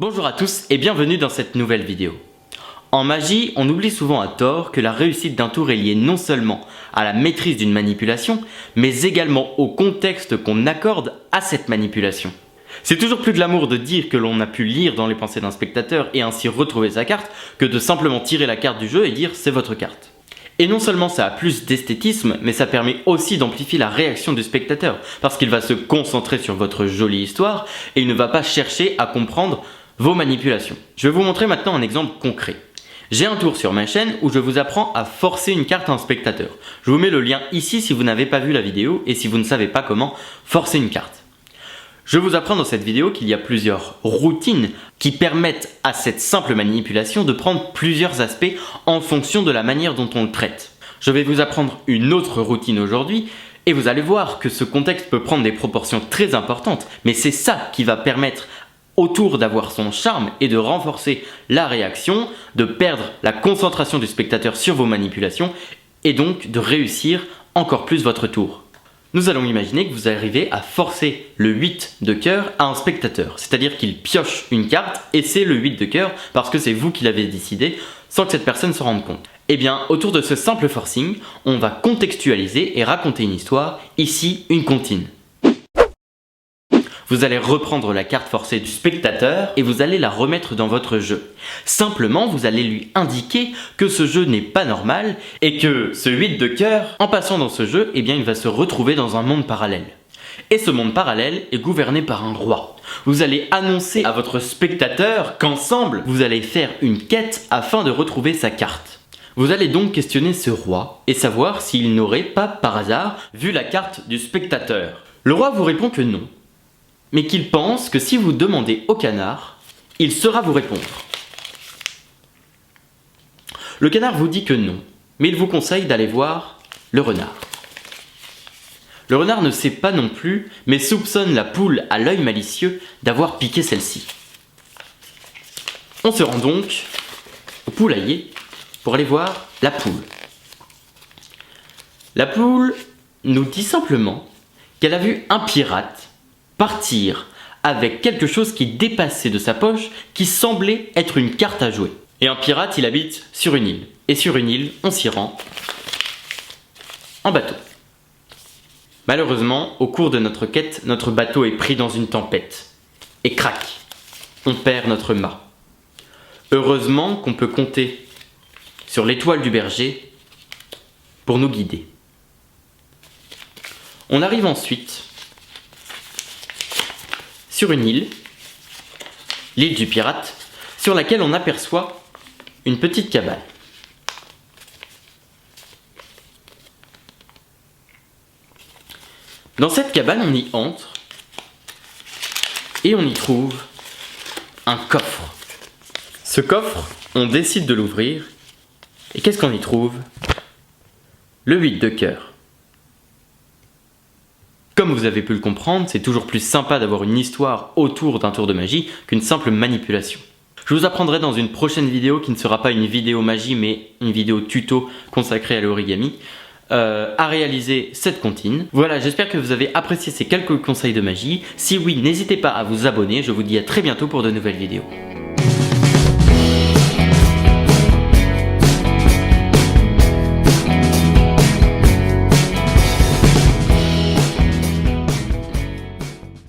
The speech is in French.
Bonjour à tous et bienvenue dans cette nouvelle vidéo. En magie, on oublie souvent à tort que la réussite d'un tour est liée non seulement à la maîtrise d'une manipulation, mais également au contexte qu'on accorde à cette manipulation. C'est toujours plus glamour de dire que l'on a pu lire dans les pensées d'un spectateur et ainsi retrouver sa carte, que de simplement tirer la carte du jeu et dire c'est votre carte. Et non seulement ça a plus d'esthétisme, mais ça permet aussi d'amplifier la réaction du spectateur, parce qu'il va se concentrer sur votre jolie histoire et il ne va pas chercher à comprendre vos manipulations. Je vais vous montrer maintenant un exemple concret. J'ai un tour sur ma chaîne où je vous apprends à forcer une carte à un spectateur. Je vous mets le lien ici si vous n'avez pas vu la vidéo et si vous ne savez pas comment forcer une carte. Je vous apprends dans cette vidéo qu'il y a plusieurs routines qui permettent à cette simple manipulation de prendre plusieurs aspects en fonction de la manière dont on le traite. Je vais vous apprendre une autre routine aujourd'hui et vous allez voir que ce contexte peut prendre des proportions très importantes, mais c'est ça qui va permettre au tour d'avoir son charme et de renforcer la réaction, de perdre la concentration du spectateur sur vos manipulations et donc de réussir encore plus votre tour. Nous allons imaginer que vous arrivez à forcer le 8 de cœur à un spectateur, c'est-à-dire qu'il pioche une carte et c'est le 8 de cœur parce que c'est vous qui l'avez décidé sans que cette personne se rende compte. Eh bien, autour de ce simple forcing, on va contextualiser et raconter une histoire, ici une comptine. Vous allez reprendre la carte forcée du spectateur et vous allez la remettre dans votre jeu. Simplement, vous allez lui indiquer que ce jeu n'est pas normal et que ce 8 de cœur, en passant dans ce jeu, eh bien, il va se retrouver dans un monde parallèle. Et ce monde parallèle est gouverné par un roi. Vous allez annoncer à votre spectateur qu'ensemble, vous allez faire une quête afin de retrouver sa carte. Vous allez donc questionner ce roi et savoir s'il n'aurait pas par hasard vu la carte du spectateur. Le roi vous répond que non, mais qu'il pense que si vous demandez au canard, il saura vous répondre. Le canard vous dit que non, mais il vous conseille d'aller voir le renard. Le renard ne sait pas non plus, mais soupçonne la poule à l'œil malicieux d'avoir piqué celle-ci. On se rend donc au poulailler pour aller voir la poule. La poule nous dit simplement qu'elle a vu un pirate partir avec quelque chose qui dépassait de sa poche, qui semblait être une carte à jouer. Et un pirate, il habite sur une île. Et sur une île, on s'y rend en bateau. Malheureusement, au cours de notre quête, notre bateau est pris dans une tempête. Et crac, on perd notre mât. Heureusement qu'on peut compter sur l'étoile du berger pour nous guider. On arrive ensuite sur une île, l'île du pirate, sur laquelle on aperçoit une petite cabane. Dans cette cabane, on y entre et on y trouve un coffre. Ce coffre, on décide de l'ouvrir et qu'est-ce qu'on y trouve? Le 8 de cœur. Comme vous avez pu le comprendre, c'est toujours plus sympa d'avoir une histoire autour d'un tour de magie qu'une simple manipulation. Je vous apprendrai dans une prochaine vidéo qui ne sera pas une vidéo magie mais une vidéo tuto consacrée à l'origami à réaliser cette comptine. Voilà, j'espère que vous avez apprécié ces quelques conseils de magie. Si oui, n'hésitez pas à vous abonner. Je vous dis à très bientôt pour de nouvelles vidéos.